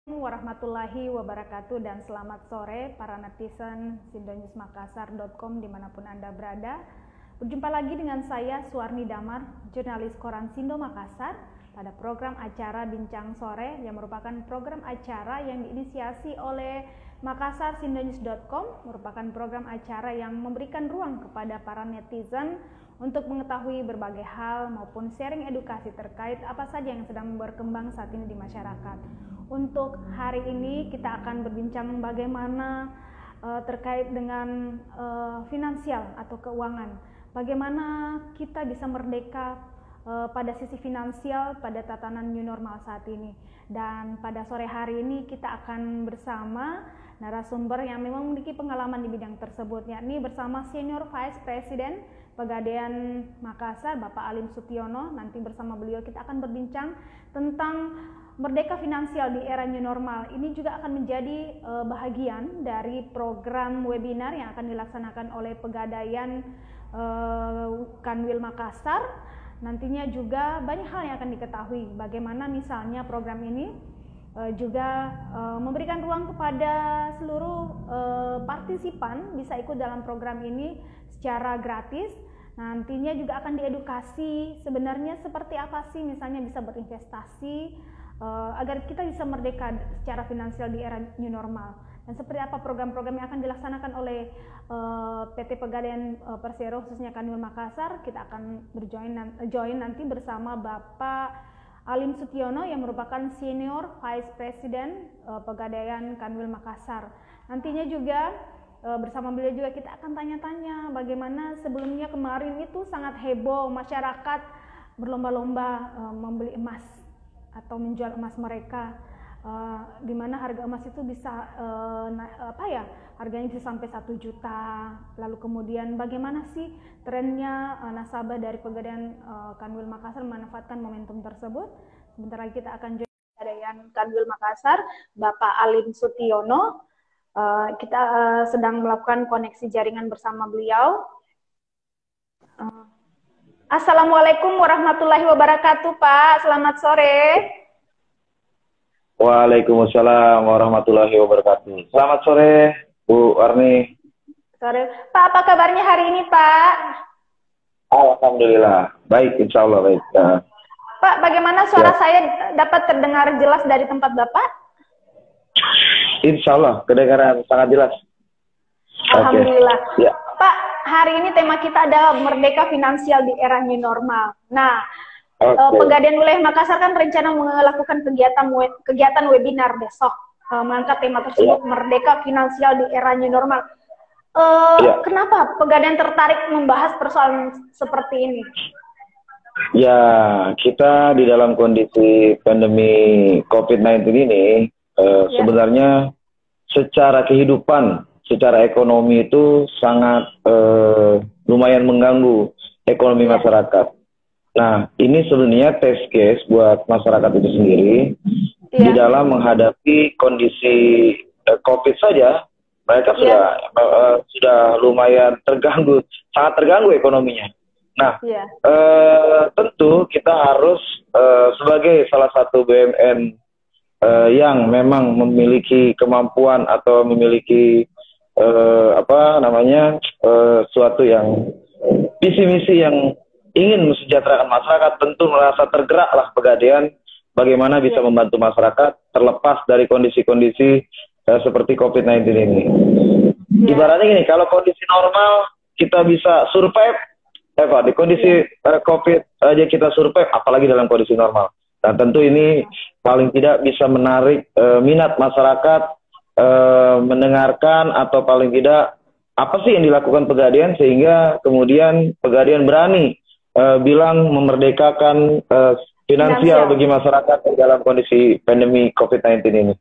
Warahmatullahi wabarakatuh dan selamat sore para netizen sindonewsmakassar.com dimanapun Anda berada. Berjumpa lagi dengan saya Suwarni Damar, jurnalis koran Sindo Makassar pada program acara Bincang Sore yang merupakan program acara yang diinisiasi oleh MakassarSindonews.com, merupakan program acara yang memberikan ruang kepada para netizen untuk mengetahui berbagai hal maupun sharing edukasi terkait apa saja yang sedang berkembang saat ini di masyarakat. Untuk hari ini kita akan berbincang bagaimana terkait dengan finansial atau keuangan. Bagaimana kita bisa merdeka pada sisi finansial pada tatanan new normal saat ini. Dan pada sore hari ini kita akan bersama narasumber yang memang memiliki pengalaman di bidang tersebut, yakni bersama Senior Vice President Pegadaian Makassar, Bapak Alim Sutiono. Nanti bersama beliau kita akan berbincang tentang merdeka finansial di era new normal. Ini juga akan menjadi bahagian dari program webinar yang akan dilaksanakan oleh Pegadaian Kanwil Makassar. Nantinya juga banyak hal yang akan diketahui bagaimana misalnya program ini juga memberikan ruang kepada seluruh partisipan bisa ikut dalam program ini secara gratis. Nantinya juga akan diedukasi sebenarnya seperti apa sih misalnya bisa berinvestasi agar kita bisa merdeka secara finansial di era new normal, dan seperti apa program-program yang akan dilaksanakan oleh PT Pegadaian Persero khususnya Kanwil Makassar. Kita akan join nanti bersama Bapak Alim Sutiono yang merupakan Senior Vice President Pegadaian Kanwil Makassar. Nantinya juga bersama beliau juga kita akan tanya-tanya bagaimana sebelumnya kemarin itu sangat heboh masyarakat berlomba-lomba membeli emas atau menjual emas mereka, di mana harga emas itu bisa harganya bisa sampai 1 juta. Lalu kemudian bagaimana sih trennya nasabah dari Pegadaian Kanwil Makassar memanfaatkan momentum tersebut. Sebentar lagi kita akan join Pegadaian Kanwil Makassar, Bapak Alim Sutiono. Kita sedang melakukan koneksi jaringan bersama beliau. Assalamualaikum warahmatullahi wabarakatuh, Pak. Selamat sore. Waalaikumsalam warahmatullahi wabarakatuh. Selamat sore, Bu Arni. Sore. Pak, apa kabarnya hari ini, Pak? Alhamdulillah. Baik, insya Allah baik. Pak, bagaimana suara saya dapat terdengar jelas dari tempat Bapak? Insya Allah, kedengaran sangat jelas. Alhamdulillah. Okay. Ya. Pak, hari ini tema kita adalah merdeka finansial di era new normal. Nah, Pegadaian Wilayah Makassar kan rencana melakukan kegiatan webinar besok mengangkat tema tersebut, merdeka finansial di era new normal. Kenapa Pegadaian tertarik membahas persoalan seperti ini? Ya, kita di dalam kondisi pandemi COVID-19 ini sebenarnya secara kehidupan, secara ekonomi itu sangat lumayan mengganggu ekonomi masyarakat. Nah, ini sebenarnya test case buat masyarakat itu sendiri di dalam menghadapi kondisi COVID saja. Mereka sudah lumayan terganggu, sangat terganggu ekonominya. Nah, tentu kita harus sebagai salah satu BUMN yang memang memiliki kemampuan atau memiliki suatu yang visi misi yang ingin mensejahterakan masyarakat, tentu merasa tergeraklah Pegadaian bagaimana bisa membantu masyarakat terlepas dari kondisi-kondisi seperti COVID-19 ini. Ibaratnya gini, kalau kondisi normal kita bisa survive, di kondisi COVID aja kita survive, apalagi dalam kondisi normal. Dan tentu ini paling tidak bisa menarik minat masyarakat mendengarkan, atau paling tidak apa sih yang dilakukan Pegadaian sehingga kemudian Pegadaian berani bilang memerdekakan finansial bagi masyarakat dalam kondisi pandemi COVID-19 ini.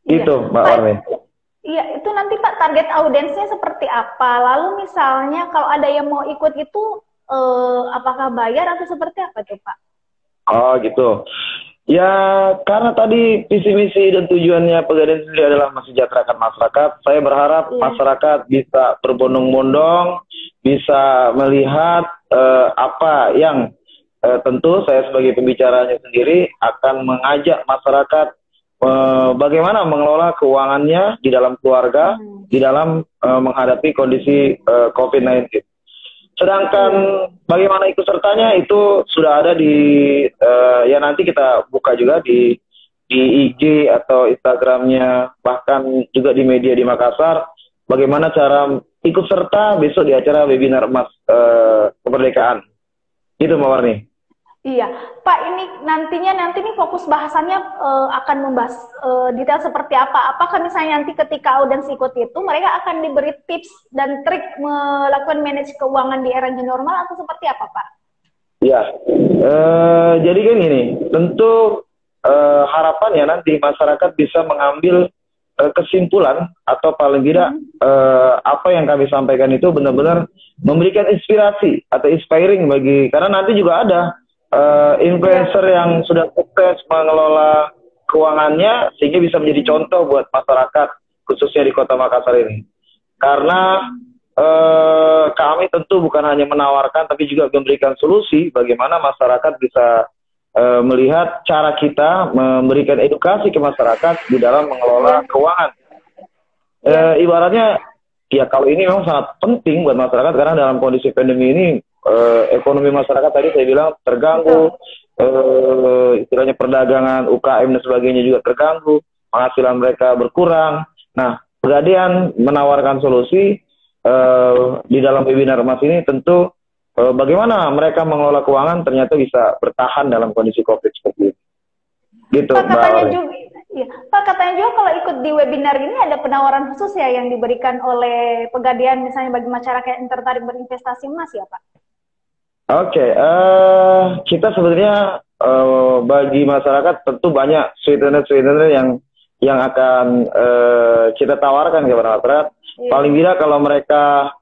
Itu Mbak Arni. Iya, itu nanti Pak target audiensnya seperti apa? Lalu misalnya kalau ada yang mau ikut itu apakah bayar atau seperti apa tuh Pak? Oh gitu. Ya, karena tadi visi misi dan tujuannya Pegadaian sendiri adalah mensejahterakan masyarakat. Saya berharap masyarakat bisa berbondong-bondong, bisa melihat apa yang tentu saya sebagai pembicaranya sendiri akan mengajak masyarakat bagaimana mengelola keuangannya di dalam keluarga, di dalam menghadapi kondisi COVID-19. Sedangkan bagaimana ikut sertanya itu sudah ada di ya nanti kita buka juga di IG atau Instagramnya, bahkan juga di media di Makassar, bagaimana cara ikut serta besok di acara webinar emas kemerdekaan. Itu Mbak Warni. Iya, Pak, ini nanti fokus bahasannya akan membahas detail seperti apa. Apakah misalnya nanti ketika audiens ikut itu, mereka akan diberi tips dan trik melakukan manage keuangan di era new normal atau seperti apa, Pak? Ya, jadi kan gini, tentu harapannya nanti masyarakat bisa mengambil kesimpulan atau paling tidak apa yang kami sampaikan itu benar-benar memberikan inspirasi atau inspiring bagi, karena nanti juga ada influencer yang sudah sukses mengelola keuangannya sehingga bisa menjadi contoh buat masyarakat khususnya di Kota Makassar ini. Karena kami tentu bukan hanya menawarkan tapi juga memberikan solusi bagaimana masyarakat bisa melihat cara kita memberikan edukasi ke masyarakat di dalam mengelola keuangan. Ibaratnya ya kalau ini memang sangat penting buat masyarakat karena dalam kondisi pandemi ini ekonomi masyarakat tadi saya bilang terganggu, istilahnya perdagangan, UKM dan sebagainya juga terganggu, penghasilan mereka berkurang. Nah, Pegadaian menawarkan solusi di dalam webinar emas ini tentu bagaimana mereka mengelola keuangan ternyata bisa bertahan dalam kondisi COVID seperti ini. Gitu, Pak, katanya juga kalau ikut di webinar ini ada penawaran khusus ya yang diberikan oleh Pegadaian misalnya bagi masyarakat yang tertarik berinvestasi emas ya, Pak? Oke, kita sebenarnya bagi masyarakat tentu banyak sweetener yang akan kita tawarkan kepada masyarakat. Paling tidak kalau mereka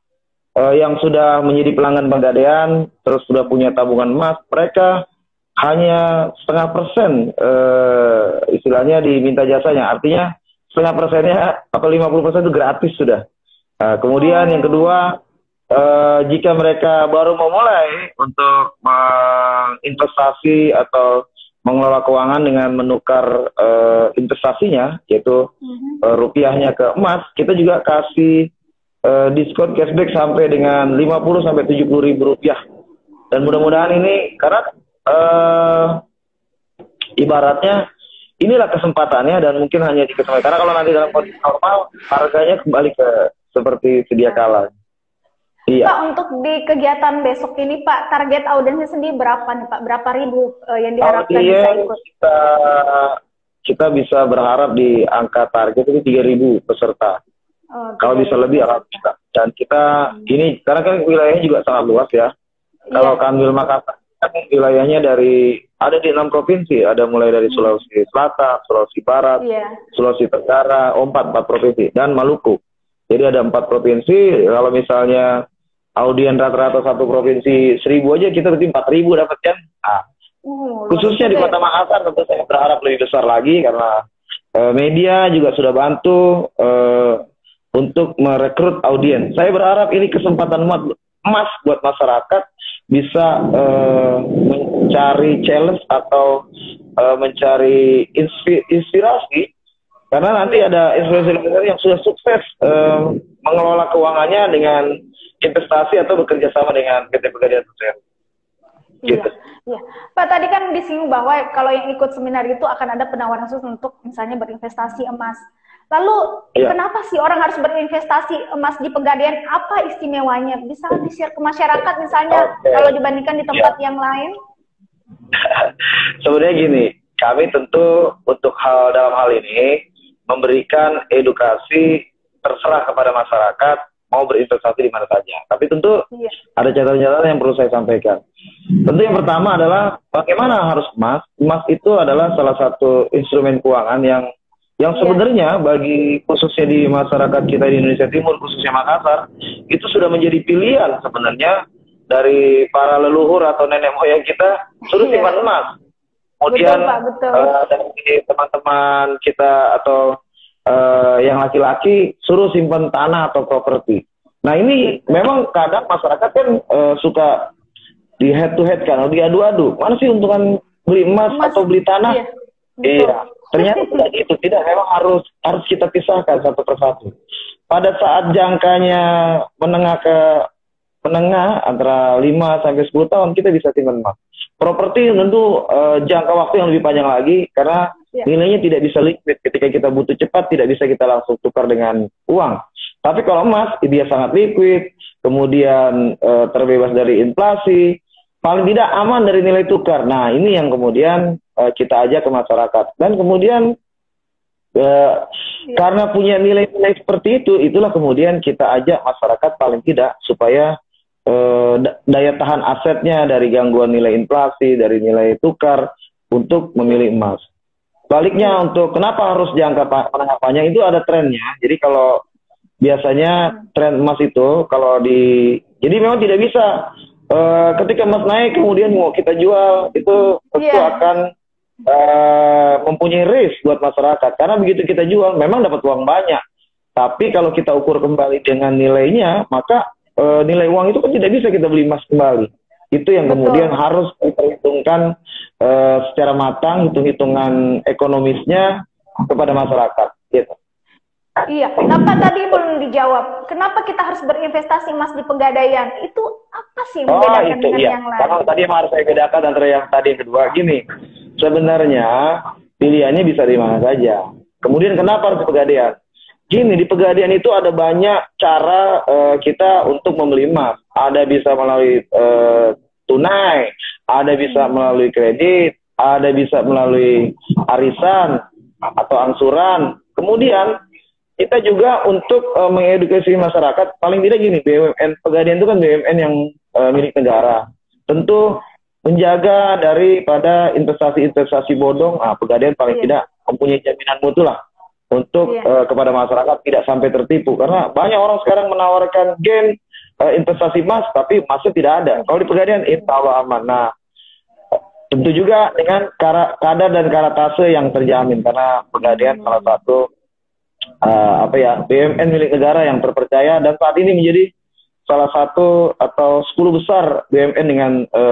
yang sudah menjadi pelanggan Pegadaian terus sudah punya tabungan emas, mereka hanya 0,5% istilahnya diminta jasanya. Artinya 0,5% atau 50% itu gratis sudah. Kemudian yang kedua, jika mereka baru memulai untuk menginvestasi atau mengelola keuangan dengan menukar investasinya, yaitu rupiahnya ke emas, kita juga kasih diskon cashback sampai dengan 50-70 ribu rupiah. Dan mudah-mudahan ini, karena ibaratnya inilah kesempatannya dan mungkin hanya diketahui. Karena kalau nanti dalam kondisi normal, harganya kembali ke seperti sedia kala. Iya. Pak, untuk di kegiatan besok ini, Pak, target audiensnya sendiri berapa nih, Pak? Berapa ribu yang diharapkan bisa ikut? Kita bisa berharap di angka target itu 3.000 peserta. Kalau bisa lebih, alhamdulillah. Dan kita ini, karena kan wilayahnya juga sangat luas ya. Kalau Kanwil Makassar, kan wilayahnya ada di 6 provinsi. Ada mulai dari Sulawesi Selatan, Sulawesi Barat, Sulawesi Tenggara, 4 provinsi, dan Maluku. Jadi ada 4 provinsi. Kalau misalnya audien rata-rata satu provinsi 1.000 aja, kita berarti 4.000 dapat kan. Nah, khususnya di Kota Makassar tentu saya berharap lebih besar lagi karena media juga sudah bantu untuk merekrut audien. Saya berharap ini kesempatan emas buat masyarakat bisa mencari challenge atau mencari inspirasi. Karena nanti ada influencer yang sudah sukses mengelola keuangannya dengan investasi atau bekerja sama dengan PT Pegadaian Sosial. Gitu. Iya. Pak, tadi kan disinggung bahwa kalau yang ikut seminar itu akan ada penawaran khusus untuk misalnya berinvestasi emas. Lalu kenapa sih orang harus berinvestasi emas di Pegadaian? Apa istimewanya? Bisa di-share ke masyarakat misalnya kalau dibandingkan di tempat yang lain? Sebenarnya gini, kami tentu untuk dalam hal ini memberikan edukasi terserah kepada masyarakat mau berinvestasi di mana saja. Tapi tentu ada catatan-catatan yang perlu saya sampaikan. Tentu yang pertama adalah bagaimana harus emas. Emas itu adalah salah satu instrumen keuangan yang sebenarnya bagi khususnya di masyarakat kita di Indonesia Timur, khususnya Makassar, itu sudah menjadi pilihan sebenarnya dari para leluhur atau nenek moyang kita suruh simpan emas. Kemudian dari teman-teman kita atau yang laki-laki suruh simpan tanah atau properti. Nah ini memang kadang masyarakat kan suka di head to head kan, diadu-adu. Mana sih untungan beli emas atau beli tanah? Iya, ternyata tidak gitu. Tidak, memang harus kita pisahkan satu persatu. Pada saat jangkanya menengah antara 5 sampai 10 tahun kita bisa simpan emas. Properti tentu jangka waktu yang lebih panjang lagi karena nilainya tidak bisa liquid. Ketika kita butuh cepat tidak bisa kita langsung tukar dengan uang. Tapi kalau emas dia sangat liquid, kemudian terbebas dari inflasi, paling tidak aman dari nilai tukar. Nah, ini yang kemudian kita ajak ke masyarakat. Dan kemudian karena punya nilai-nilai seperti itu, itulah kemudian kita ajak masyarakat paling tidak supaya daya tahan asetnya dari gangguan nilai inflasi, dari nilai tukar untuk memilih emas. Baliknya untuk kenapa harus jangka menengah panjang itu ada trennya. Jadi kalau biasanya tren emas itu jadi memang tidak bisa ketika emas naik kemudian mau kita jual itu tentu akan mempunyai risk buat masyarakat karena begitu kita jual memang dapat uang banyak. Tapi kalau kita ukur kembali dengan nilainya maka nilai uang itu kan tidak bisa kita beli emas kembali. Itu yang kemudian harus diperhitungkan secara matang, hitung-hitungan ekonomisnya kepada masyarakat. Gitu. Iya, kenapa tadi belum dijawab? Kenapa kita harus berinvestasi emas di Pegadaian? Itu apa sih yang membedakan dengan yang lain? Karena tadi harus saya bedakan antara yang tadi yang kedua. Gini, sebenarnya pilihannya bisa di mana saja. Kemudian kenapa harus di Pegadaian? Gini, di Pegadaian itu ada banyak cara kita untuk membeli emas. Ada bisa melalui tunai, ada bisa melalui kredit, ada bisa melalui arisan atau angsuran. Kemudian kita juga untuk mengedukasi masyarakat, paling tidak gini, BUMN Pegadaian itu kan BUMN yang milik negara. Tentu menjaga daripada investasi-investasi bodong, Pegadaian paling tidak mempunyai jaminan mutu lah untuk kepada masyarakat tidak sampai tertipu. Karena banyak orang sekarang menawarkan game investasi emas, tapi emasnya tidak ada. Kalau di Pegadaian, insya Allah aman. Nah, tentu juga dengan kadar dan karatase yang terjamin, karena Pegadaian salah satu BUMN milik negara yang terpercaya dan saat ini menjadi salah satu atau 10 besar BUMN dengan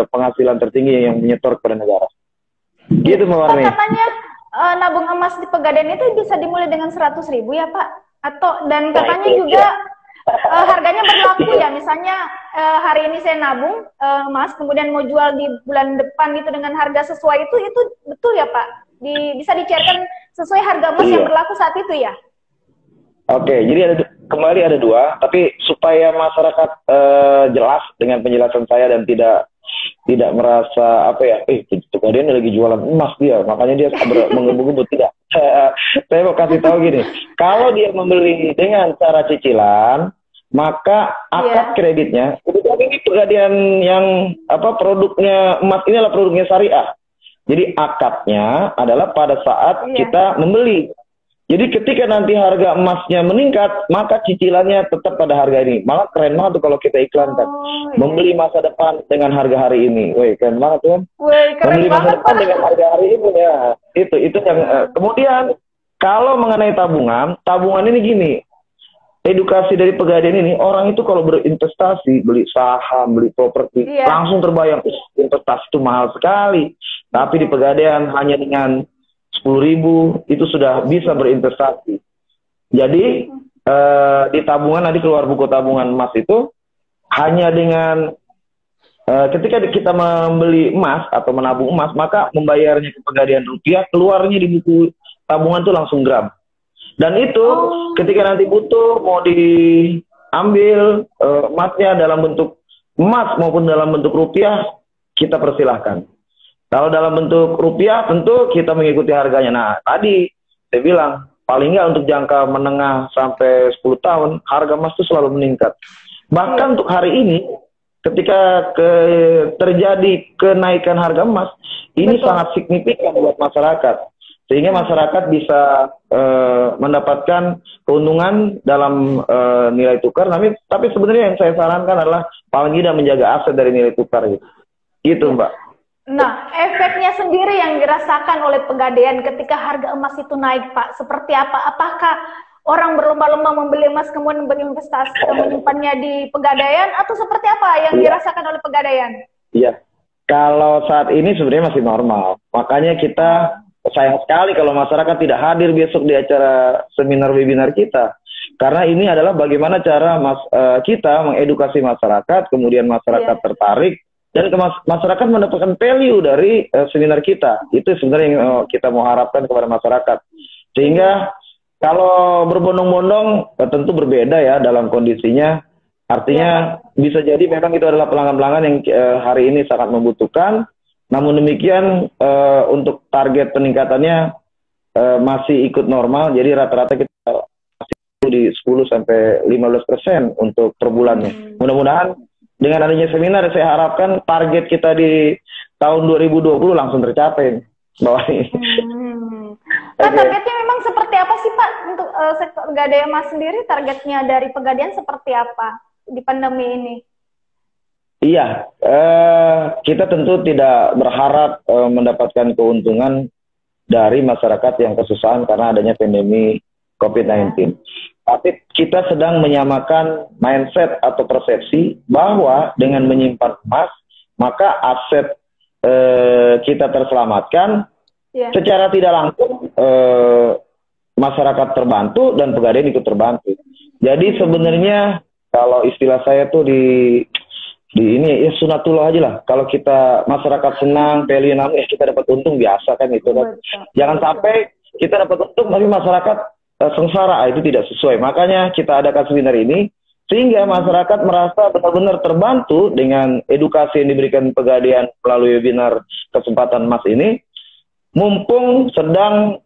penghasilan tertinggi yang menyetor kepada negara. Gitu Mbak Warni. Katanya nabung emas di Pegadaian itu bisa dimulai dengan 100.000 ya Pak? Dan katanya juga harganya berlaku ya, misalnya hari ini saya nabung emas, kemudian mau jual di bulan depan itu dengan harga sesuai itu betul ya Pak? Bisa dicairkan sesuai harga emas yang berlaku saat itu ya? Oke, jadi kembali ada dua, tapi supaya masyarakat jelas dengan penjelasan saya dan tidak merasa Pegadaian lagi jualan emas dia, makanya dia menggebu-gebu, tidak. Saya mau kasih tahu gini, kalau dia membeli dengan cara cicilan, maka akad kreditnya, kebetulan ini Pegadaian yang produknya emas ini adalah produknya syariah. Jadi akadnya adalah pada saat kita membeli. Jadi ketika nanti harga emasnya meningkat, maka cicilannya tetap pada harga ini. Malah keren banget tuh kalau kita iklankan. Membeli masa depan dengan harga hari ini. Wih, keren banget tuh kan. Membeli masa depan dengan harga hari ini ya. Itu yang kemudian kalau mengenai tabungan ini gini. Edukasi dari Pegadaian ini, orang itu kalau berinvestasi, beli saham, beli properti, langsung terbayang, investasi itu mahal sekali. Tapi di Pegadaian hanya dengan 10.000 itu sudah bisa berinvestasi. Jadi di tabungan nanti keluar buku tabungan emas itu hanya dengan ketika kita membeli emas atau menabung emas, maka membayarnya ke Pegadaian rupiah, keluarnya di buku tabungan itu langsung gram. Dan itu ketika nanti butuh mau diambil emasnya dalam bentuk emas maupun dalam bentuk rupiah, kita persilahkan. Kalau dalam bentuk rupiah tentu kita mengikuti harganya. Nah, tadi saya bilang paling nggak untuk jangka menengah sampai 10 tahun harga emas itu selalu meningkat. Bahkan untuk hari ini ketika terjadi kenaikan harga emas ini sangat signifikan buat masyarakat. Sehingga masyarakat bisa mendapatkan keuntungan dalam nilai tukar. Tapi sebenarnya yang saya sarankan adalah paling tidak menjaga aset dari nilai tukar gitu Mbak. Nah, efeknya sendiri yang dirasakan oleh Pegadaian ketika harga emas itu naik, Pak, seperti apa? Apakah orang berlomba-lomba membeli emas kemudian berinvestasi menyimpannya di Pegadaian atau seperti apa yang dirasakan oleh Pegadaian? Iya, kalau saat ini sebenarnya masih normal. Makanya kita sayang sekali kalau masyarakat tidak hadir besok di acara seminar webinar kita. Karena ini adalah bagaimana cara kita mengedukasi masyarakat, kemudian masyarakat tertarik, dan masyarakat mendapatkan value dari seminar kita. Itu sebenarnya yang kita mau harapkan kepada masyarakat. Sehingga kalau berbondong-bondong tentu berbeda ya dalam kondisinya. Artinya bisa jadi memang itu adalah pelanggan-pelanggan yang hari ini sangat membutuhkan. Namun demikian untuk target peningkatannya masih ikut normal. Jadi rata-rata kita masih di 10-15% untuk per bulannya. Mudah-mudahan dengan adanya seminar saya harapkan target kita di tahun 2020 langsung tercapai. Pak, targetnya memang seperti apa sih Pak untuk sektor Gadai Emas sendiri? Targetnya dari Pegadaian seperti apa di pandemi ini? Iya, kita tentu tidak berharap mendapatkan keuntungan dari masyarakat yang kesusahan karena adanya pandemi COVID-19. Tapi kita sedang menyamakan mindset atau persepsi bahwa dengan menyimpan emas, maka aset kita terselamatkan. Secara tidak langsung masyarakat terbantu dan Pegadaian ikut terbantu. Jadi sebenarnya kalau istilah saya tuh di ini ya sunatullah aja lah. Kalau kita masyarakat senang, value namun kita dapat untung biasa kan itu kan. Jangan sampai kita dapat untung tapi masyarakat sengsara, itu tidak sesuai. Makanya kita adakan seminar ini sehingga masyarakat merasa benar-benar terbantu dengan edukasi yang diberikan Pegadaian melalui webinar kesempatan emas ini. Mumpung sedang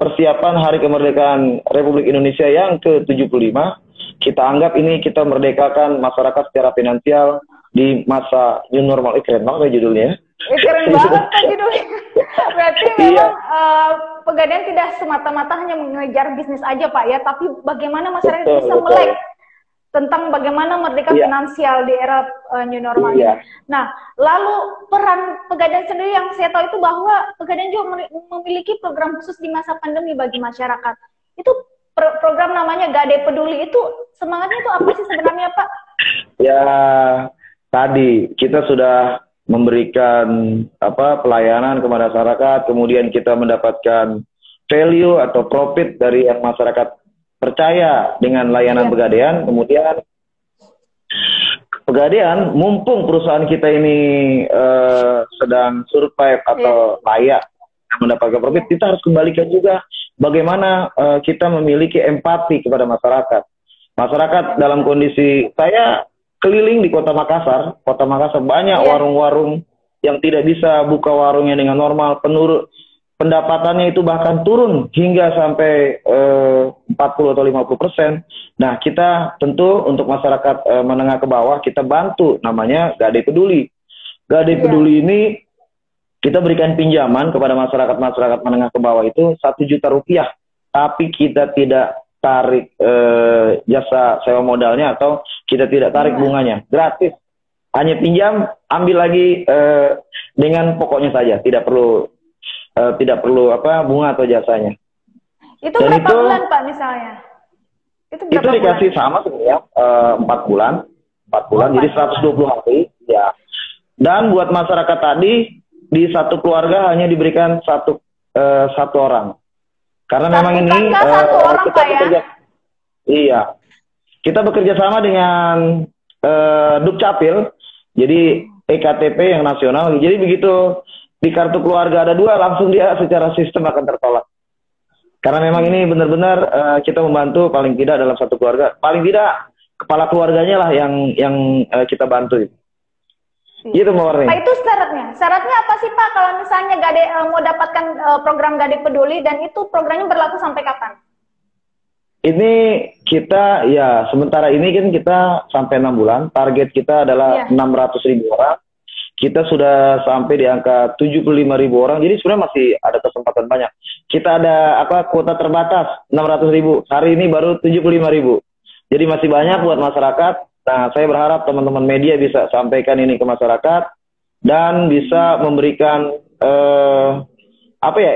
persiapan Hari Kemerdekaan Republik Indonesia yang ke-75, kita anggap ini kita merdekakan masyarakat secara finansial di masa new normal. Keren banget ya judulnya. Keren banget kan judulnya. Berarti memang Pegadaian tidak semata-mata hanya mengejar bisnis aja Pak ya, tapi bagaimana masyarakat bisa melek tentang bagaimana merdeka finansial di era new normal ini. Nah, lalu peran Pegadaian sendiri yang saya tahu itu bahwa Pegadaian juga memiliki program khusus di masa pandemi bagi masyarakat. Itu program namanya Gadai Peduli. Itu semangatnya itu apa sih sebenarnya Pak? Ya, tadi kita sudah memberikan pelayanan kepada masyarakat, kemudian kita mendapatkan value atau profit dari yang masyarakat percaya dengan layanan Pegadaian. Kemudian Pegadaian, mumpung perusahaan kita ini sedang survive atau layak mendapatkan profit, kita harus kembalikan juga bagaimana kita memiliki empati kepada masyarakat. Masyarakat dalam kondisi, saya keliling di Kota Makassar banyak warung-warung yang tidak bisa buka warungnya dengan normal, pendapatannya itu bahkan turun hingga sampai 40 atau 50%. Nah, kita tentu untuk masyarakat menengah ke bawah kita bantu, namanya Gadai Peduli. Gadai Peduli ini kita berikan pinjaman kepada masyarakat menengah ke bawah itu 1 juta rupiah, tapi kita tidak tarik jasa sewa modalnya atau kita tidak tarik bunganya, gratis. Hanya pinjam, ambil lagi dengan pokoknya saja, tidak perlu bunga atau jasanya. Itu berapa bulan Pak misalnya? Itu dikasih sama sebenarnya 4 bulan, jadi 120 hari ya. Dan buat masyarakat tadi di satu keluarga hanya diberikan satu orang. Karena memang ini satu orang kita Pak ya. Iya. Kita bekerja sama dengan Dukcapil. Jadi EKTP yang nasional. Jadi begitu di kartu keluarga ada 2, langsung dia secara sistem akan tertolak. Karena memang ini benar-benar kita membantu paling tidak dalam satu keluarga. Paling tidak kepala keluarganya lah yang kita bantu. Gitu Mbak Warni. Pak, itu syaratnya apa sih Pak kalau misalnya Gadai mau dapatkan program Gadai Peduli, dan itu programnya berlaku sampai kapan? Ini kita sementara ini kan kita sampai 6 bulan. Target kita adalah 600.000 orang. Kita sudah sampai di angka 75.000 orang. Jadi sebenarnya masih ada kesempatan banyak. Kita ada kuota terbatas 600.000. Hari ini baru 75.000. Jadi masih banyak buat masyarakat. Nah, saya berharap teman-teman media bisa sampaikan ini ke masyarakat dan bisa memberikan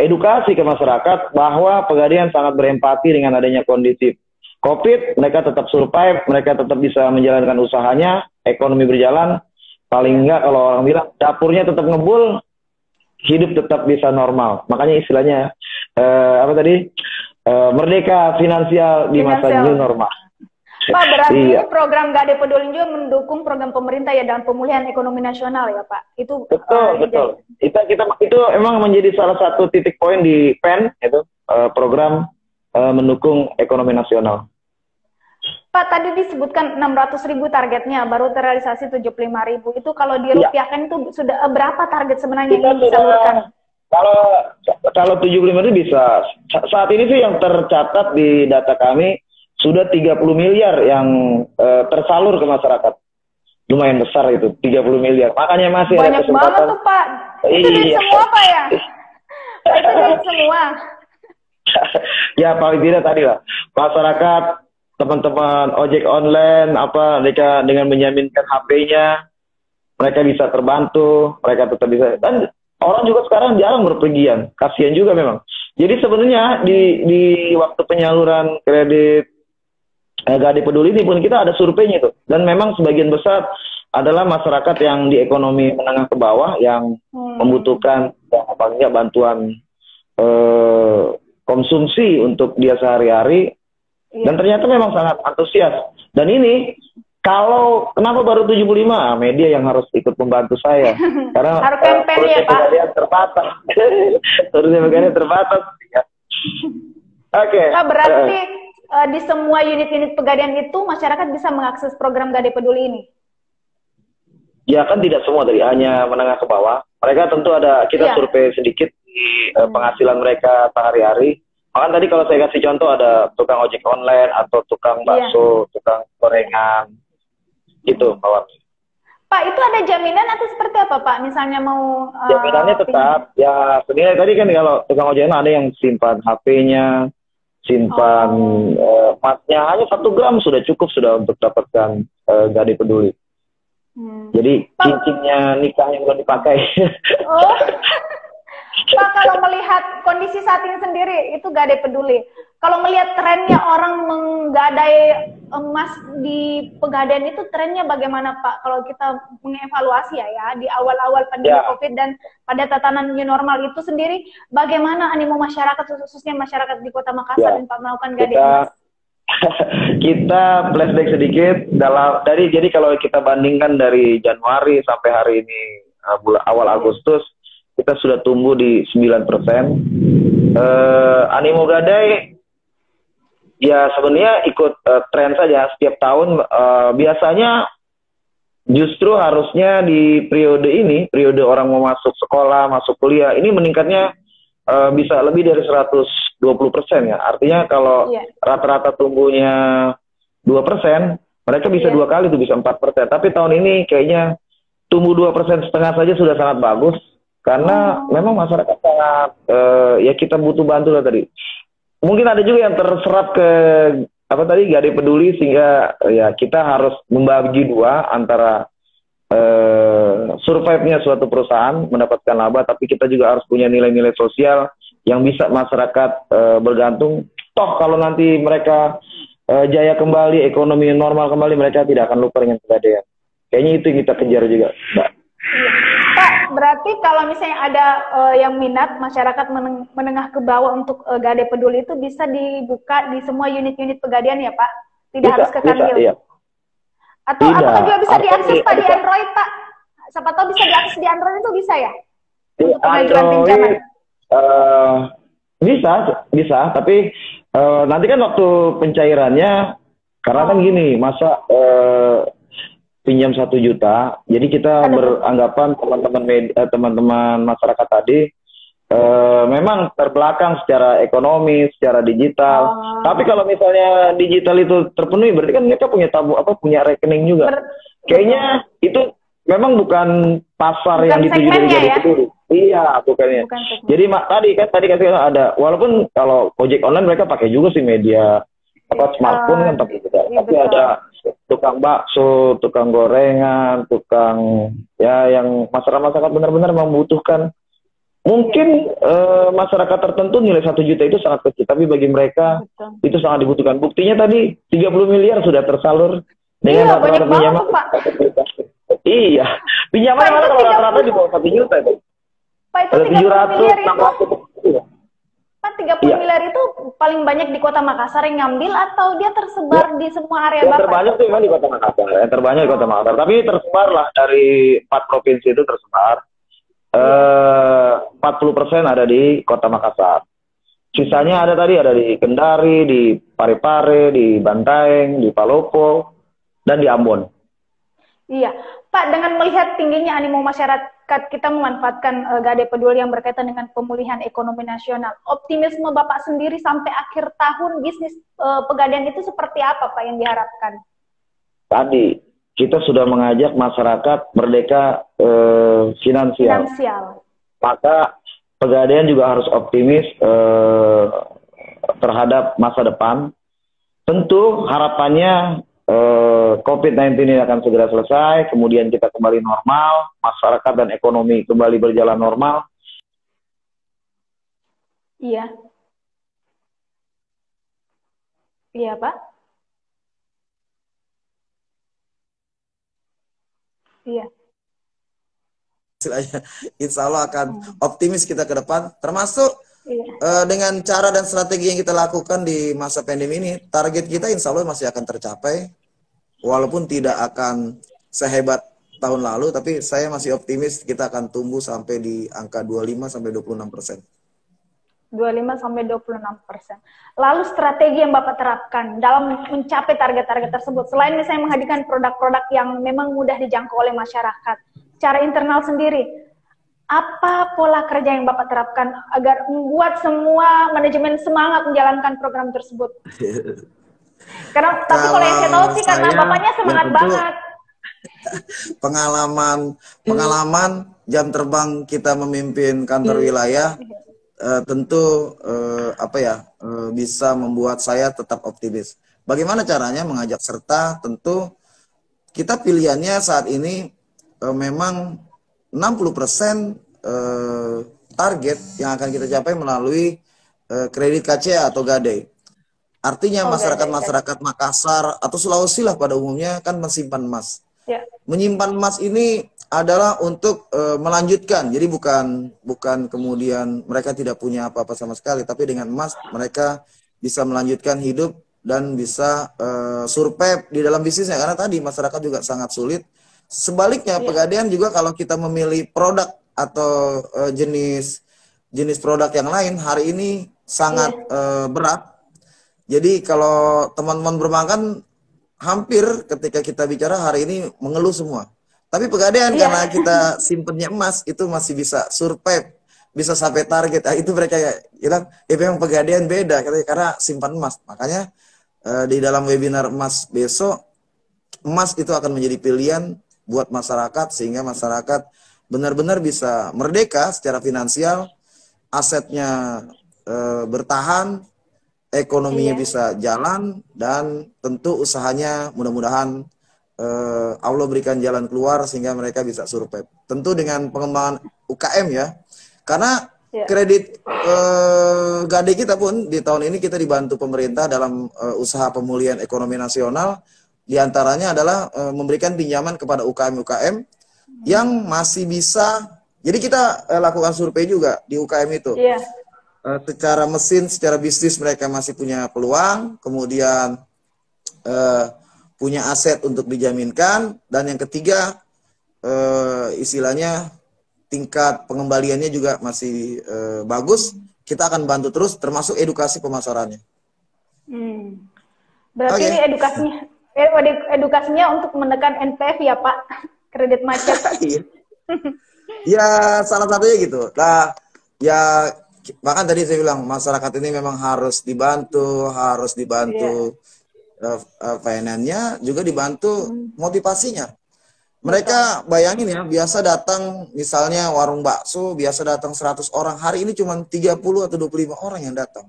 edukasi ke masyarakat bahwa Pegadaian sangat berempati dengan adanya kondisi COVID. Mereka tetap survive, mereka tetap bisa menjalankan usahanya, ekonomi berjalan. Paling enggak kalau orang bilang dapurnya tetap ngebul, hidup tetap bisa normal. Makanya istilahnya apa tadi, merdeka finansial di masa new normal. Pak, berarti Iya. ini program Gade Peduli juga mendukung program pemerintah ya dalam pemulihan ekonomi nasional ya Pak. Itu Betul. Itu emang menjadi salah satu titik poin di PEN, itu program mendukung ekonomi nasional. Pak, tadi disebutkan 600.000 targetnya, baru terrealisasi 75.000. Itu kalau dirupiahkan itu sudah berapa target sebenarnya yang disalurkan? Kalau 75 itu bisa. Saat ini sih yang tercatat di data kami sudah 30 miliar yang tersalur ke masyarakat. Lumayan besar itu, 30 miliar. Makanya masih banyak ada kesempatan. Banget tuh Pak. Itu dari semua Pak ya? Pak, itu dari semua. Ya paling tidak tadi lah. Masyarakat, teman-teman ojek online, mereka dengan menjaminkan HP-nya, mereka bisa terbantu, mereka tetap bisa. Dan orang juga sekarang jarang berpergian, kasihan juga memang. Jadi sebenarnya di waktu penyaluran kredit Gade Peduli ini pun kita ada surveinya tuh, dan memang sebagian besar adalah masyarakat yang di ekonomi menengah ke bawah yang membutuhkan bantuan konsumsi untuk dia sehari-hari. Dan ternyata memang sangat antusias. Dan ini kenapa baru 75? Media yang harus ikut membantu saya. Karena harus campaign ya Pak. Terbatas. Survei terbatas. Ya. Oke. Pak, berarti di semua unit-unit Pegadaian itu masyarakat bisa mengakses program Gade Peduli ini? Ya kan tidak semua, dari hanya menengah ke bawah. Mereka tentu kita survei sedikit di penghasilan mereka sehari-hari. Makanya tadi kalau saya kasih contoh ada tukang ojek online atau tukang bakso, tukang gorengan, gitu Pak. Pak, itu ada jaminan atau seperti apa Pak? Misalnya mau jaminannya tetap ya senilai tadi kan. Kalau tukang ojek ada yang simpan HP-nya, simpan emasnya, hanya 1 gram sudah cukup untuk dapatkan Gade Peduli. Jadi cincinnya nikahnya belum dipakai. Pak, kalau melihat kondisi saat ini sendiri, itu Gade Peduli. Kalau melihat trennya orang menggadai emas di Pegadaian itu trennya bagaimana Pak? Kalau kita mengevaluasi ya di awal-awal pandemi COVID dan pada tatanan new normal itu sendiri, bagaimana animo masyarakat, khususnya masyarakat di Kota Makassar dan Pak melakukan gade emas? Kita flashback sedikit jadi kalau kita bandingkan dari Januari sampai hari ini awal Agustus, kita sudah tumbuh di 9%. Animo gadai ya sebenarnya ikut tren saja setiap tahun. Biasanya justru harusnya di periode orang mau masuk sekolah, masuk kuliah, ini meningkatnya bisa lebih dari 120% ya. Artinya kalau rata-rata tumbuhnya 2%, mereka bisa 2 kali tuh, bisa 4%. Tapi tahun ini kayaknya tumbuh 2,5% saja sudah sangat bagus. Karena memang masyarakat sangat ya kita butuh bantu lah tadi. Mungkin ada juga yang terserap ke Gade Peduli, sehingga ya kita harus membagi dua antara survive-nya suatu perusahaan mendapatkan laba, tapi kita juga harus punya nilai-nilai sosial yang bisa masyarakat bergantung. Toh kalau nanti mereka jaya kembali, ekonomi normal kembali, mereka tidak akan lupa dengan Pegadaian. Kayaknya itu yang kita kejar juga, Mbak. Pak, berarti kalau misalnya ada yang minat masyarakat menengah ke bawah untuk Gade Peduli itu bisa dibuka di semua unit-unit Pegadaian ya Pak? Tidak harus ke Kanwil? Iya. Atau apakah juga bisa diakses Pak di Android Pak? Siapa tahu bisa diakses di Android itu bisa ya? Untuk pengajuan pinjaman? Bisa, tapi nanti kan waktu pencairannya, karena kan gini, masa pinjam 1 juta, jadi kita beranggapan teman-teman masyarakat tadi memang terbelakang secara ekonomi, secara digital. Tapi kalau misalnya digital itu terpenuhi, berarti kan mereka punya rekening juga. Kayaknya itu memang bukan pasar yang dituju dari Gade Peduli. Iya, bukannya. Jadi tadi kasih ada, walaupun kalau ojek online mereka pakai juga sih media smartphone kan, tapi ada tukang bakso, tukang gorengan, tukang yang masyarakat benar-benar membutuhkan. Mungkin masyarakat tertentu nilai 1 juta itu sangat kecil, tapi bagi mereka itu sangat dibutuhkan. Buktinya tadi 30 miliar sudah tersalur dengan rata-rata pinjaman. Iya, pinjaman malah kalau rata-rata di bawah 1 juta itu. Pak, itu Ada 30 miliar 700, itu, 600. Pak, 30 Iya. miliar itu paling banyak di Kota Makassar yang ngambil atau dia Ya, tersebar di semua area yang Bapak terbanyak itu? tuh memang di Kota Makassar. Yang terbanyak di Kota Oh, Makassar. Tapi tersebar lah dari 4 provinsi itu tersebar. iya. 40% ada di Kota Makassar. Sisanya Hmm. ada di Kendari, di Parepare, di Bantaeng, di Palopo, dan di Ambon. Iya, Pak, dengan melihat tingginya animo masyarakat kita memanfaatkan Gade Peduli yang berkaitan dengan pemulihan ekonomi nasional, optimisme Bapak sendiri sampai akhir tahun bisnis Pegadaian itu seperti apa, Pak, yang diharapkan? Tadi kita sudah mengajak masyarakat merdeka finansial. Finansial. Maka Pegadaian juga harus optimis terhadap masa depan. Tentu harapannya COVID-19 ini akan segera selesai, kemudian kita kembali normal, masyarakat dan ekonomi kembali berjalan normal. Iya, iya, Pak. Iya. Istilahnya, insya Allah akan optimis kita ke depan, termasuk Iya. dengan cara dan strategi yang kita lakukan di masa pandemi ini. Target kita insya Allah masih akan tercapai, walaupun tidak akan sehebat tahun lalu, tapi saya masih optimis kita akan tumbuh sampai di angka 25-26%. 25-26%. Lalu strategi yang Bapak terapkan dalam mencapai target-target tersebut, selain misalnya menghadirkan produk-produk yang memang mudah dijangkau oleh masyarakat, secara internal sendiri, apa pola kerja yang Bapak terapkan agar membuat semua manajemen semangat menjalankan program tersebut? Karena, tapi kalau yang saya tahu sih karena Bapaknya semangat banget. Pengalaman jam terbang kita memimpin kantor wilayah tentu bisa membuat saya tetap optimis. Bagaimana caranya mengajak serta? Tentu kita pilihannya saat ini memang 60% target yang akan kita capai melalui kredit KCA atau Gade. Artinya masyarakat-masyarakat Makassar atau Sulawesi lah pada umumnya kan menyimpan emas. Ya. Menyimpan emas ini adalah untuk melanjutkan. Jadi bukan kemudian mereka tidak punya apa-apa sama sekali, tapi dengan emas mereka bisa melanjutkan hidup dan bisa survive di dalam bisnisnya, karena tadi masyarakat juga sangat sulit. Sebaliknya Pegadaian juga kalau kita memilih produk atau jenis produk yang lain hari ini sangat berat. Jadi kalau teman-teman perbankan hampir ketika kita bicara hari ini mengeluh semua. Tapi Pegadaian karena kita simpennya emas itu masih bisa survive, bisa sampai target. Nah, itu mereka bilang, memang Pegadaian beda karena simpan emas. Makanya di dalam webinar emas besok, emas itu akan menjadi pilihan buat masyarakat sehingga masyarakat benar-benar bisa merdeka secara finansial, asetnya bertahan, ekonominya bisa jalan, dan tentu usahanya mudah-mudahan Allah berikan jalan keluar sehingga mereka bisa survive. Tentu dengan pengembangan UKM ya, karena kredit Gade kita pun di tahun ini kita dibantu pemerintah dalam usaha pemulihan ekonomi nasional. Di antaranya adalah memberikan pinjaman kepada UKM-UKM yang masih bisa. Jadi kita lakukan survei juga di UKM itu. Secara mesin, secara bisnis mereka masih punya peluang, kemudian punya aset untuk dijaminkan, dan yang ketiga istilahnya tingkat pengembaliannya juga masih bagus. Kita akan bantu terus, termasuk edukasi pemasarannya. Berarti ini edukasinya untuk menekan NPF ya Pak, kredit macet. Ya salah satunya gitu. Nah, ya bahkan tadi saya bilang masyarakat ini memang harus dibantu finance-nya, juga dibantu motivasinya. Mereka bayangin ya, biasa datang misalnya warung bakso, biasa datang 100 orang, hari ini cuma 30 atau 25 orang yang datang.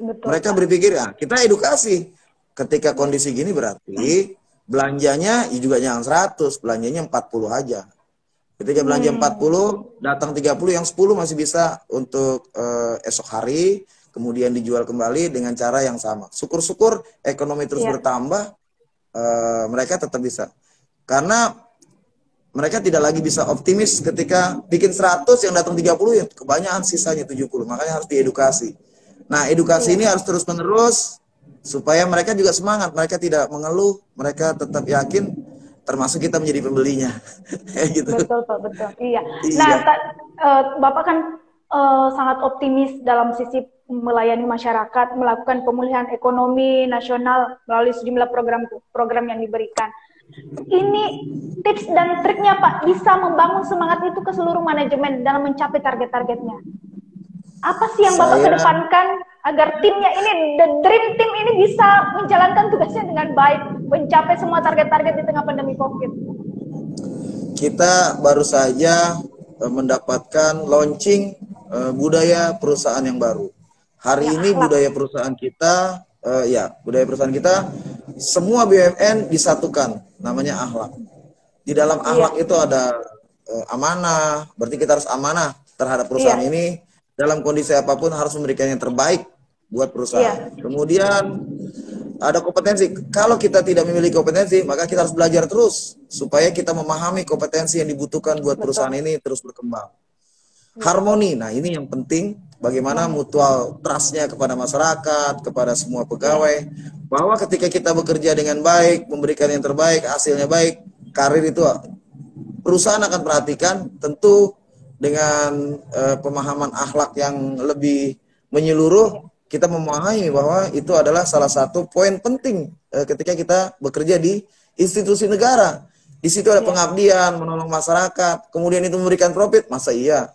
Mereka berpikir, ya kita edukasi. Ketika kondisi gini berarti belanjanya juga jangan 100, belanjanya 40 aja. Ketika belanja 40, datang 30, yang 10 masih bisa untuk esok hari, kemudian dijual kembali dengan cara yang sama. Syukur-syukur ekonomi terus bertambah, mereka tetap bisa. Karena mereka tidak lagi bisa optimis ketika bikin 100 yang datang 30 ya kebanyakan sisanya 70. Makanya harus diedukasi. Nah, edukasi ini harus terus-menerus supaya mereka juga semangat, mereka tidak mengeluh, mereka tetap yakin, termasuk kita menjadi pembelinya. Gitu. Betul, Pak, betul. Iya. Iya. Nah, Bapak kan sangat optimis dalam sisi melayani masyarakat, melakukan pemulihan ekonomi nasional melalui sejumlah program yang diberikan. Ini tips dan triknya, Pak, bisa membangun semangat itu ke seluruh manajemen dalam mencapai target-targetnya. Apa sih yang Bapak kedepankan agar timnya ini, the dream team ini bisa menjalankan tugasnya dengan baik, mencapai semua target-target di tengah pandemi COVID? Kita baru saja mendapatkan launching budaya perusahaan yang baru. Hari ini budaya perusahaan kita, budaya perusahaan kita, semua BUMN disatukan, namanya akhlak. Di dalam akhlak itu ada amanah, berarti kita harus amanah terhadap perusahaan ini. Dalam kondisi apapun harus memberikan yang terbaik buat perusahaan. Kemudian ada kompetensi. Kalau kita tidak memiliki kompetensi, maka kita harus belajar terus supaya kita memahami kompetensi yang dibutuhkan buat perusahaan ini terus berkembang. Harmoni, nah ini yang penting. Bagaimana mutual trust-nya kepada masyarakat, kepada semua pegawai, bahwa ketika kita bekerja dengan baik, memberikan yang terbaik, hasilnya baik, karir itu perusahaan akan perhatikan, tentu dengan pemahaman akhlak yang lebih menyeluruh, kita memahami bahwa itu adalah salah satu poin penting ketika kita bekerja di institusi negara. Di situ ada pengabdian, menolong masyarakat, kemudian itu memberikan profit, masa iya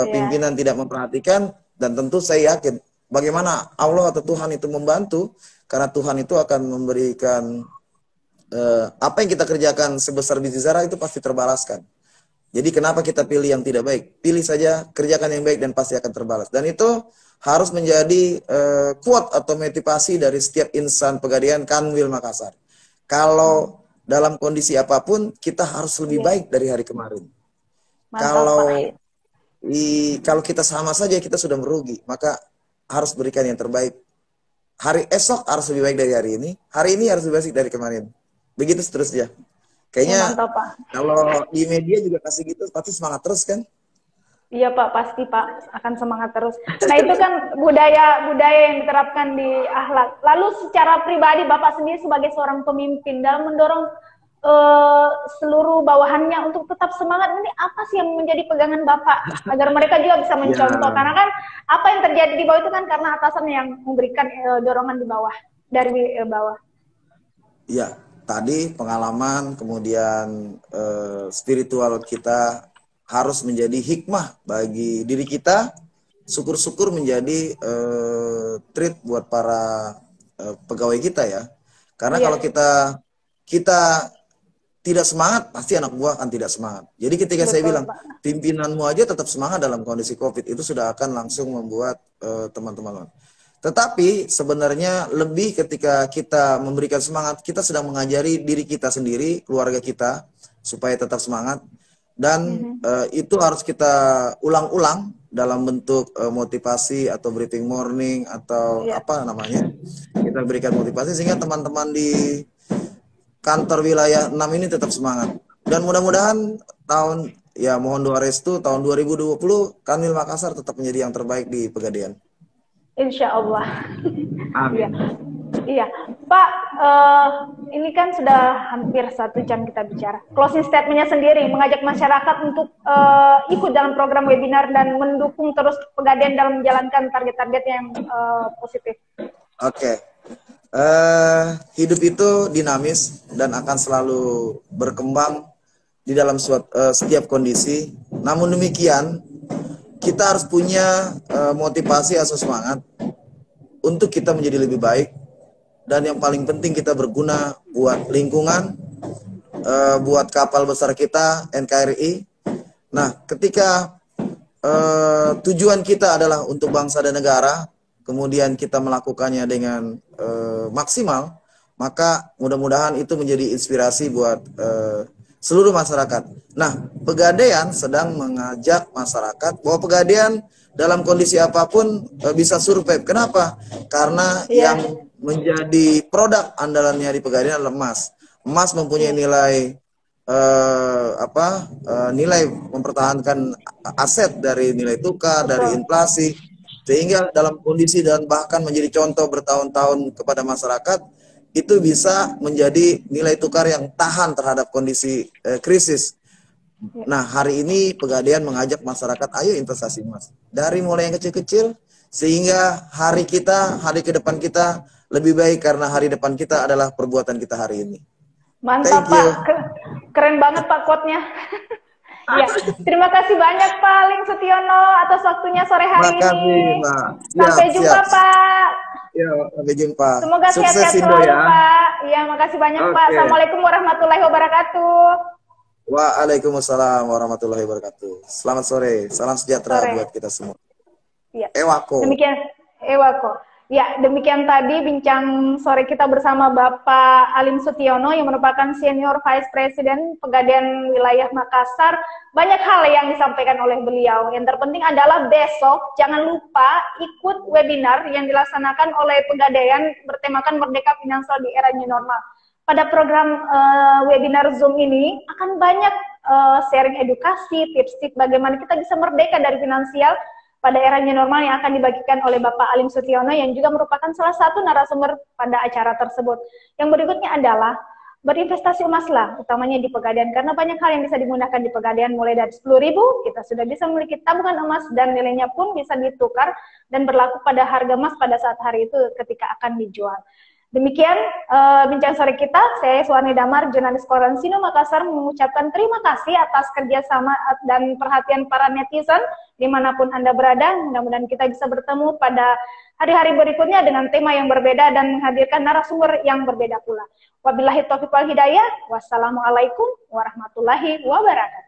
pimpinan tidak memperhatikan? Dan tentu saya yakin bagaimana Allah atau Tuhan itu membantu, karena Tuhan itu akan memberikan apa yang kita kerjakan sebesar biji zarah itu pasti terbalaskan. Jadi kenapa kita pilih yang tidak baik? Pilih saja, kerjakan yang baik dan pasti akan terbalas. Dan itu harus menjadi quote atau motivasi dari setiap insan Pegadaian Kanwil Makassar. Kalau dalam kondisi apapun, kita harus lebih baik dari hari kemarin. Mantap, kalau kita sama saja, kita sudah merugi. Maka harus berikan yang terbaik. Hari esok harus lebih baik dari hari ini harus lebih baik dari kemarin. Begitu seterusnya. Kayaknya mantap, Pak. Kalau di media juga kasih gitu, pasti semangat terus kan? Iya, Pak, pasti, Pak, akan semangat terus. Nah, itu kan budaya yang diterapkan di akhlak. Lalu secara pribadi Bapak sendiri sebagai seorang pemimpin dalam mendorong seluruh bawahannya untuk tetap semangat, ini apa sih yang menjadi pegangan Bapak agar mereka juga bisa mencontoh? Karena kan apa yang terjadi di bawah itu kan karena atasan yang memberikan dorongan di bawah, dari bawah. Iya. Tadi pengalaman, kemudian spiritual kita harus menjadi hikmah bagi diri kita, syukur-syukur menjadi treat buat para pegawai kita ya. Karena kalau kita tidak semangat, pasti anak buah akan tidak semangat. Jadi ketika saya bilang, pimpinanmu aja tetap semangat dalam kondisi COVID, itu sudah akan langsung membuat teman-teman. Tetapi sebenarnya lebih ketika kita memberikan semangat, kita sedang mengajari diri kita sendiri, keluarga kita, supaya tetap semangat. Dan itu harus kita ulang-ulang dalam bentuk motivasi atau briefing morning atau apa namanya. Kita berikan motivasi sehingga teman-teman di kantor wilayah 6 ini tetap semangat. Dan mudah-mudahan mohon doa restu, tahun 2020 Kanwil Makassar tetap menjadi yang terbaik di Pegadaian. Insya Allah. Amin. Iya, Pak, ini kan sudah hampir 1 jam kita bicara. Closing statement-nya sendiri, mengajak masyarakat untuk ikut dalam program webinar dan mendukung terus Pegadaian dalam menjalankan target-target yang positif. Oke. Hidup itu dinamis dan akan selalu berkembang di dalam setiap kondisi. Namun demikian, kita harus punya motivasi atau semangat untuk kita menjadi lebih baik, dan yang paling penting kita berguna buat lingkungan, buat kapal besar kita NKRI. Nah, ketika tujuan kita adalah untuk bangsa dan negara, kemudian kita melakukannya dengan maksimal, maka mudah-mudahan itu menjadi inspirasi buat seluruh masyarakat. Nah, Pegadaian sedang mengajak masyarakat bahwa Pegadaian dalam kondisi apapun bisa survive. Kenapa? Karena yang menjadi produk andalannya di Pegadaian adalah emas. Emas mempunyai nilai nilai mempertahankan aset dari nilai tukar, dari inflasi, sehingga dalam kondisi dan bahkan menjadi contoh bertahun-tahun kepada masyarakat, itu bisa menjadi nilai tukar yang tahan terhadap kondisi krisis. Nah, hari ini Pegadaian mengajak masyarakat, ayo investasi emas. Dari mulai yang kecil-kecil, sehingga hari kita, hari ke depan kita lebih baik karena hari depan kita adalah perbuatan kita hari ini. Mantap Pak, keren banget Pak quote-nya. Ya, terima kasih banyak Pak Alim Sutiono atas waktunya sore hari ini. Sampai jumpa Pak. Ya, sampai jumpa. Semoga sehat-sehat selalu Pak. Ya, makasih banyak Pak. Assalamualaikum warahmatullahi wabarakatuh. Waalaikumsalam warahmatullahi wabarakatuh. Selamat sore, salam sejahtera buat kita semua. Ya. Ewako. Demikian Ewako. Ya, demikian tadi bincang sore kita bersama Bapak Alim Sutiono yang merupakan Senior Vice President Pegadaian Wilayah Makassar. Banyak hal yang disampaikan oleh beliau. Yang terpenting adalah besok jangan lupa ikut webinar yang dilaksanakan oleh Pegadaian bertemakan Merdeka Finansial di Era New Normal. Pada program webinar Zoom ini akan banyak sharing edukasi, tips-tips bagaimana kita bisa merdeka dari finansial pada era new normal yang akan dibagikan oleh Bapak Alim Sutiono yang juga merupakan salah satu narasumber pada acara tersebut. Yang berikutnya adalah berinvestasi emaslah, utamanya di Pegadaian, karena banyak hal yang bisa dimudahkan di Pegadaian, mulai dari 10.000 kita sudah bisa memiliki tabungan emas dan nilainya pun bisa ditukar dan berlaku pada harga emas pada saat hari itu ketika akan dijual. Demikian bincang sore kita. Saya Suwarni Damar, jurnalis Koran Sindo Makassar, mengucapkan terima kasih atas kerjasama dan perhatian para netizen dimanapun Anda berada. Mudah-mudahan kita bisa bertemu pada hari-hari berikutnya dengan tema yang berbeda dan menghadirkan narasumber yang berbeda pula. Wabillahi taufiq wal hidayah. Wassalamualaikum warahmatullahi wabarakatuh.